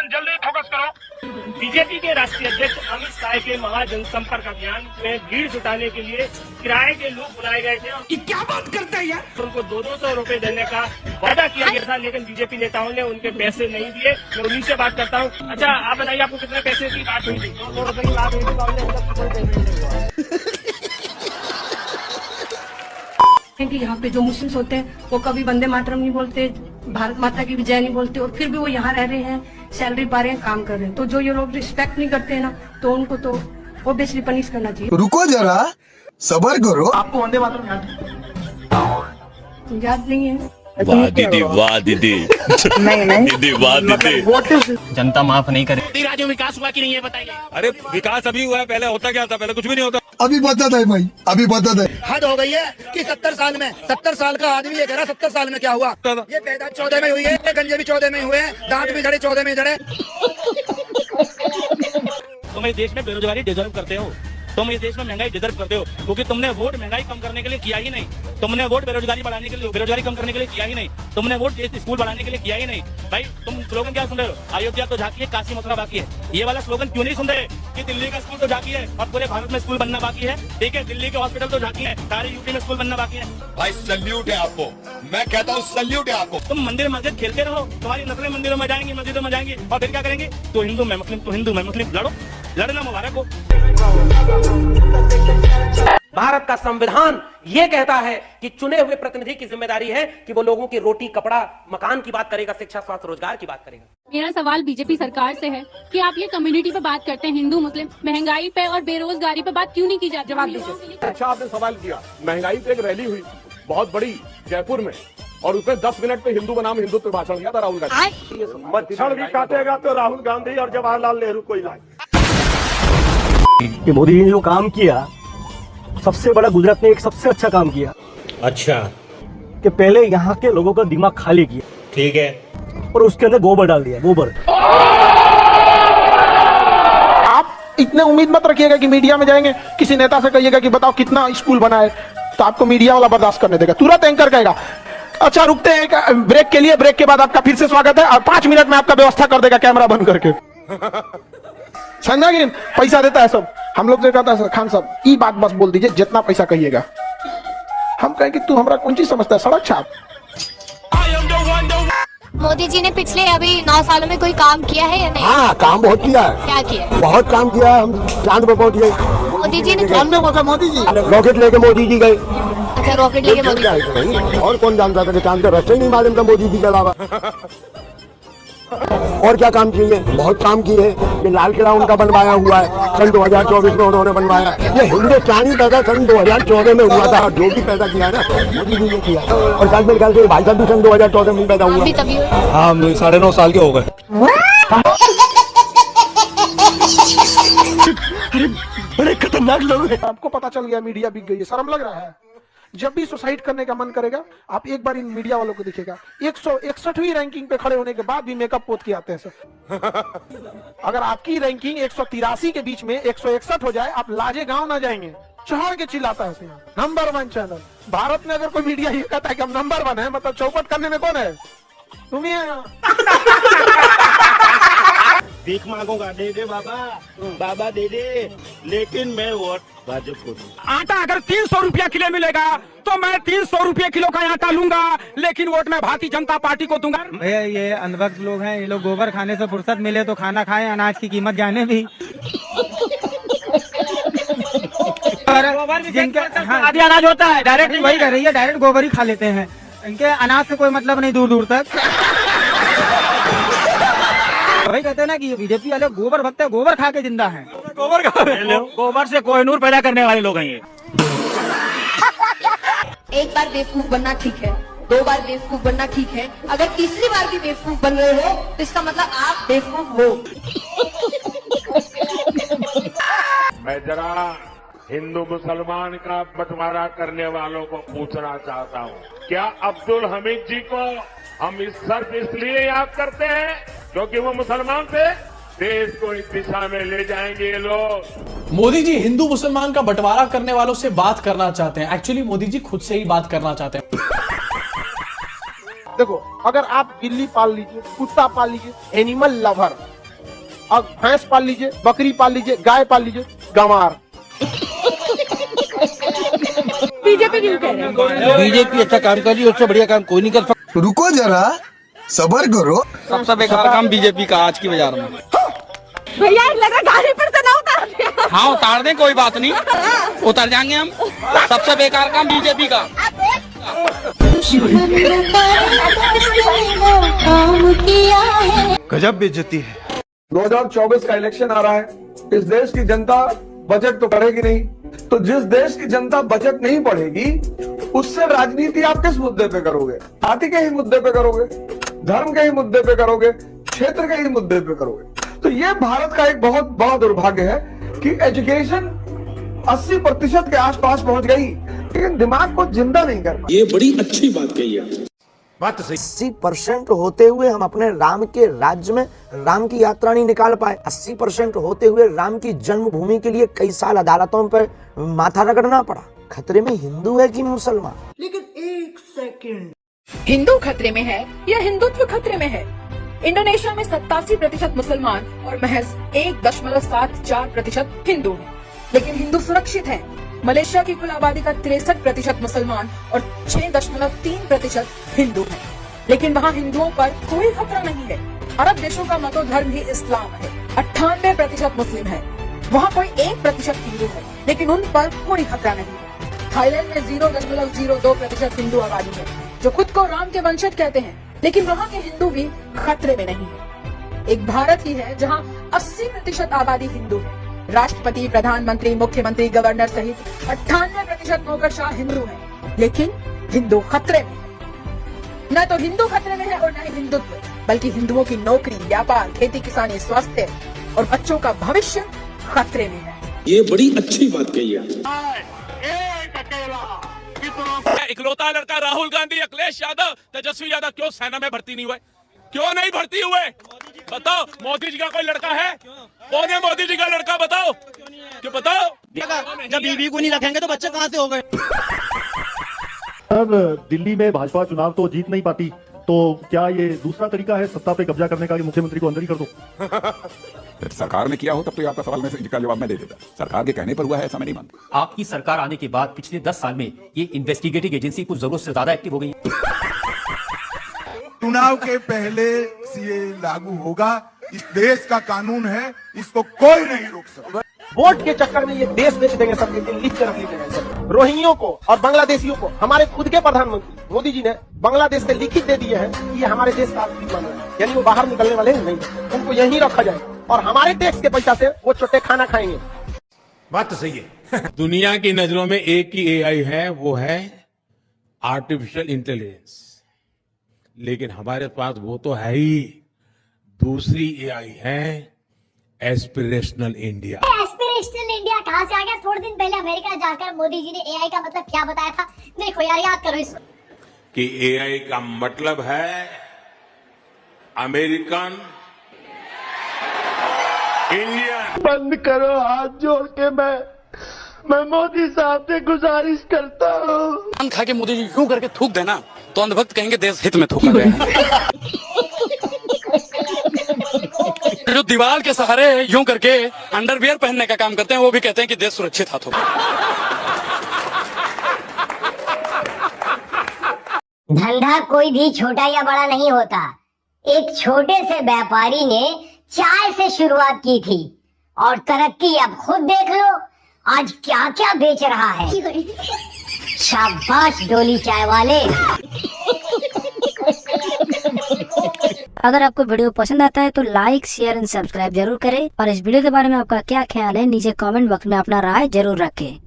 जल्दी फोकस करो। बीजेपी के राष्ट्रीय अध्यक्ष अमित शाह के महाजनसंपर्क अभियान में भीड़ जुटाने के लिए किराए के लोग बुलाए गए थे। ये क्या बात करते हैं यार? उनको 200 रुपए देने का वादा किया गया था, लेकिन बीजेपी नेताओं ने उनके पैसे नहीं दिए। मैं उन्हीं से बात करता हूँ। अच्छा, आप बताइए, आपको कितने पैसे की बात हुई थी? 200 रुपए की बात हुई थी कि यहाँ पे जो मुस्लिम्स होते हैं वो कभी वंदे मातरम नहीं बोलते, भारत माता की विजय नहीं बोलते, और फिर भी वो यहाँ रह रहे हैं, सैलरी पा रहे हैं, काम कर रहे हैं। तो जो ये लोग रिस्पेक्ट नहीं करते हैं ना, तो उनको तो ऑब्वियसली पनिश करना चाहिए। रुको जरा, सबर करो। आपको वंदे मातरम याद नहीं है? वाह दीदी, वाह दीदी। नहीं दीदी, वाह दीदी। जनता माफ नहीं करे। राज्य विकास हुआ कि नहीं है बताइए। अरे विकास अभी हुआ है, पहले होता क्या था? पहले कुछ भी नहीं होता। अभी बता दे भाई, अभी बता दे। हद हो गई है कि 70 साल का आदमी ये कह रहा 70 साल में क्या हुआ। ये पैदा 14 में हुई है, गंजे भी 14 में हुए, दांत भी झड़े 14 में झड़े। तुम इस देश में बेरोजगारी डिजर्व करते हो, तुम इस देश में महंगाई डिजर्व करते हो, क्योंकि तुमने वोट महंगाई कम करने के लिए किया ही नहीं, तुमने वोट बेरोजगारी बढ़ाने के लिए, बेरोजगारी कम करने के लिए किया ही नहीं, तुमने वोट स्कूल बढ़ाने के लिए किया ही नहीं। भाई तुम स्लोगन क्या सुन रहे हो? अयोध्या तो झांकी है, काशी मथुरा बाकी है। ये वाला स्लोगन क्यों नहीं सुन रहे कि दिल्ली का स्कूल तो झांकी है और पूरे भारत में स्कूल बनना बाकी है? ठीक है, दिल्ली के हॉस्पिटल तो झांकी है, सारे यूपी में स्कूल बनना बाकी है। भाई सल्यूट है आपको, मैं कहता हूँ सल्यूट है आपको। तुम मंदिर मस्जिद खेलते रहो, तुम्हारी नस्लें मंदिरों में जाएंगी, मस्जिदों में जाएंगी, और फिर क्या करेंगे? तो हिंदू मैं मुस्लिम, तो हिंदू मैं मुस्लिम, लड़ो, लड़ना मुबारक हो। भारत का संविधान ये कहता है कि चुने हुए प्रतिनिधि की जिम्मेदारी है कि वो लोगों की रोटी, कपड़ा, मकान की बात करेगा, शिक्षा, स्वास्थ्य, रोजगार की बात करेगा। मेरा सवाल बीजेपी सरकार से है कि आप ये कम्युनिटी पे बात करते हैं, हिंदू मुस्लिम, महंगाई पे और बेरोजगारी पे बात क्यों नहीं की जाती? जवाब दीजिए। अच्छा, आपने सवाल किया। महंगाई पे एक रैली हुई बहुत बड़ी जयपुर में, और उसमें 10 मिनट पे हिंदू बनाम हिंदुत्व भाषण दिया था राहुल गांधी। मच्छर भी काटेगा तो राहुल गांधी और जवाहरलाल नेहरू को इलाज। कि मोदी जी ने जो काम किया, सबसे बड़ा गुजरात ने एक सबसे अच्छा काम किया। अच्छा, कि पहले यहाँ के लोगों का दिमाग खाली किया, ठीक है, और उसके अंदर गोबर डाल दिया, गोबर। आप इतने उम्मीद मत रखिएगा कि मीडिया में जाएंगे, किसी नेता से कहिएगा कि बताओ कितना स्कूल बना है, तो आपको मीडिया वाला बर्दाश्त करने देगा। तुरंत एंकर कहेगा अच्छा रुकते हैं एक ब्रेक के लिए, ब्रेक के बाद आपका फिर से स्वागत है, और 5 मिनट में आपका व्यवस्था कर देगा कैमरा बंद करके। समझा कि पैसा देता है सब। हम लोग से कहता है खान साहब ये बात बस बोल दीजिए, जितना पैसा कहिएगा। हम कहें कि तू हमारा कौन चीज समझता है, सड़क छाप। मोदी जी ने पिछले अभी 9 सालों में कोई काम किया है या नहीं? हाँ, काम बहुत किया है। क्या किया है? बहुत काम किया है। हम चांद पे पहुंच गए। मोदी जी ने मोदी जी रॉकेट लेके मोदी जी गए। अच्छा, रॉकेट लेके मोदी जी। और कौन जानता था कि चांद का रास्ता ही नहीं मालूम था मोदी जी के अलावा। और क्या काम किए? बहुत काम किए हैं। ये लाल किला उनका बनवाया हुआ है, सन 2024 में उन्होंने बनवाया। ये हिंदुस्तानी पैदा सन 2014 में हुआ था। जो भी पैदा किया ना मोदी जी ने किया। और शायद मेरे ख्याल से भाई साहब भी सन 2014 में पैदा हुआ। हाँ, 9.5 साल के हो गए। बड़े खतरनाक लोग हैं। आपको पता चल गया मीडिया बिक गई है, शर्म लग रहा है। जब भी सुसाइड करने का मन करेगा, आप एक बार इन मीडिया वालों को दिखेगा, 161वीं रैंकिंग पे खड़े होने के बाद भी मेकअप पोत के आते हैं सब। अगर आपकी रैंकिंग 183 के बीच में 161 हो जाए, आप लाजे गांव ना जाएंगे, चढ़ के चिल्लाता है नंबर 1 चैनल। भारत में अगर कोई मीडिया ये कहता है कि हम नंबर 1 है, मतलब चौपट करने में कौन है? तुम ही है। भीख मांगूंगा, दे दे बाबा, बाबा दे दे, लेकिन मैं वोट भाजपा को दूंगा। आटा अगर 300 रुपया किलो मिलेगा तो मैं 300 रुपये किलो का आटा लूंगा, लेकिन वोट मैं भारतीय जनता पार्टी को दूंगा। भैया ये अनभक्त लोग हैं, ये लोग गोबर खाने से फुर्सत मिले तो खाना खाएं, अनाज की कीमत जाने भी। जिनके आधी अनाज होता है डायरेक्ट वही कर रही है, डायरेक्ट गोबर ही खा लेते हैं। इनके अनाज से कोई मतलब नहीं दूर दूर तक। वही कहते हैं ना कि बीजेपी वाले गोबर भक्त है, गोबर खा के जिंदा है। गोबर से कोहिनूर पैदा करने वाले लोग हैं ये। एक बार बेवकूफ बनना ठीक है, 2 बार बेवकूफ बनना ठीक है, अगर तीसरी बार भी बेवकूफ बन रहे हो तो इसका मतलब आप बेवकूफ हो। मैं जरा हिंदू मुसलमान का बंटवारा करने वालों को पूछना चाहता हूँ, क्या अब्दुल हमीद जी को हम इस सिर्फ इसलिए याद करते हैं क्योंकि वो मुसलमान थे? देश को इस दिशा में ले जाएंगे ये लोग। मोदी जी हिंदू मुसलमान का बंटवारा करने वालों से बात करना चाहते हैं। एक्चुअली मोदी जी खुद से ही बात करना चाहते हैं। देखो, अगर आप बिल्ली पाल लीजिए, कुत्ता पाल लीजिए, एनिमल लवर, और भैंस पाल लीजिए, बकरी पाल लीजिए, गाय पाल लीजिए, गंवार। बीजेपी क्यों कह रहे हैं? बीजेपी अच्छा काम कर रही है, उससे बढ़िया काम कोई नहीं कर सकता। रुको जरा, सबर करो। सबसे बेकार काम बीजेपी का आज की बाजार में। भैया लगा गाड़ी पर तो ना उतार दिया। हाँ उतार दें, कोई बात नहीं, उतर जाएंगे हम। सबसे बेकार काम बीजेपी का। गजब बेइज्जती है। 2024 का इलेक्शन आ रहा है, इस देश की जनता बजट तो पढ़ेगी नहीं, तो जिस देश की जनता बजट नहीं पढ़ेगी उससे राजनीति आप किस मुद्दे पे करोगे? जाति के ही मुद्दे पे करोगे, धर्म के ही मुद्दे पे करोगे, क्षेत्र के ही मुद्दे पे करोगे। तो ये भारत का एक बहुत बड़ा दुर्भाग्य है कि एजुकेशन 80% के आसपास पहुंच गई, लेकिन दिमाग को जिंदा नहीं कर पाई। ये बड़ी अच्छी बात कही है। 80% होते हुए हम अपने राम के राज्य में राम की यात्रा नहीं निकाल पाए। 80% होते हुए राम की जन्मभूमि के लिए कई साल अदालतों पर माथा रगड़ना पड़ा। खतरे में हिंदू है कि मुसलमान? लेकिन एक सेकंड, हिंदू खतरे में है या हिंदुत्व खतरे में है? इंडोनेशिया में 87% मुसलमान और महज 1.74% हिंदू हैं, लेकिन हिंदू सुरक्षित हैं। मलेशिया की कुल आबादी का 63% मुसलमान और 6.3% हिंदू हैं, लेकिन वहाँ हिंदुओं पर कोई खतरा नहीं है। अरब देशों का मतोधर्म भी इस्लाम है। 98% मुस्लिम है, वहाँ कोई 1% हिंदू है, लेकिन उन पर कोई खतरा नहीं है। थाईलैंड में 0.02% हिंदू आबादी है, जो खुद को राम के वंशज कहते हैं, लेकिन वहाँ के हिंदू भी खतरे में नहीं है। एक भारत ही है जहाँ 80% आबादी हिंदू है। राष्ट्रपति, प्रधानमंत्री, मुख्यमंत्री, गवर्नर सहित 98% नौकरशाह हिंदू हैं, लेकिन हिंदू खतरे में है। न तो हिंदू खतरे में है और न ही हिंदुत्व, बल्कि हिंदुओं की नौकरी, व्यापार, खेती किसानी, स्वास्थ्य और बच्चों का भविष्य खतरे में है। ये बड़ी अच्छी बात कही है। इकलौता लड़का राहुल गांधी, अखिलेश यादव, तेजस्वी यादव क्यों सेना में भर्ती नहीं हुए? क्यों नहीं भर्ती हुए? बताओ। मोदी जी का कोई लड़का है? कौन है मोदी जी का लड़का? बताओ, क्यों बताओ? जब बीबी को नहीं रखेंगे तो बच्चे कहाँ से हो गए? अब दिल्ली में भाजपा चुनाव तो जीत नहीं पाती, तो क्या ये दूसरा तरीका है सत्ता पे कब्जा करने का कि मुख्यमंत्री को अंदर ही कर दो? सरकार ने किया हो तब तो आपका सवाल में इसका जवाब मैं दे देता। सरकार के कहने पर हुआ है ऐसा मैं नहीं मानता। आपकी सरकार आने के बाद पिछले 10 साल में ये इन्वेस्टिगेटिव एजेंसी कुछ जरूरत से ज्यादा एक्टिव हो गई। चुनाव के पहले सीए लागू होगा, इस देश का कानून है, इसको कोई नहीं रोक सकता। वोट के चक्कर में ये देश बेच देंगे, सबके लिए लिख के रख लीजिएगा। रोहिंग्यों को और बांग्लादेशियों को हमारे खुद के प्रधानमंत्री मोदी जी ने बांग्लादेश से लिखित दे दिए हैं कि ये हमारे देश का आर्थिक मामला है, यानी वो बाहर निकलने वाले नहीं, उनको यहीं रखा जाए और हमारे टैक्स के पैसा से वो छोटे खाना खाएंगे। बात तो सही है। दुनिया की नजरों में एक ही एआई है, वो है आर्टिफिशियल इंटेलिजेंस, लेकिन हमारे पास वो तो है ही। दूसरी एआई है एस्पिरेशनल इंडिया। एस्पिरेशनल इंडिया कहाँ से आ गया? थोड़े दिन पहले अमेरिका जाकर मोदी जी ने एआई का मतलब क्या बताया था? देखो यार, याद करो इसको कि एआई का मतलब है अमेरिकन इंडियन। बंद करो, हाथ जोड़ के मैं मोदी साहब से गुजारिश करता हूँ। पान खा के मोदी जी यूं करके थूक देना तो अंधभक्त कहेंगे देश हित में थूका गया। जो दीवार के सहारे यूं करके अंडरवियर पहनने का काम करते हैं, वो भी कहते हैं कि देश सुरक्षित हाथों में। धंधा कोई भी छोटा या बड़ा नहीं होता। एक छोटे से व्यापारी ने चाय से शुरुआत की थी और तरक्की अब खुद देख लो, आज क्या क्या बेच रहा है। शाबाश डोली चाय वाले। अगर आपको वीडियो पसंद आता है तो लाइक, शेयर एंड सब्सक्राइब जरूर करें और इस वीडियो के बारे में आपका क्या ख्याल है नीचे कमेंट बॉक्स में अपना राय जरूर रखें।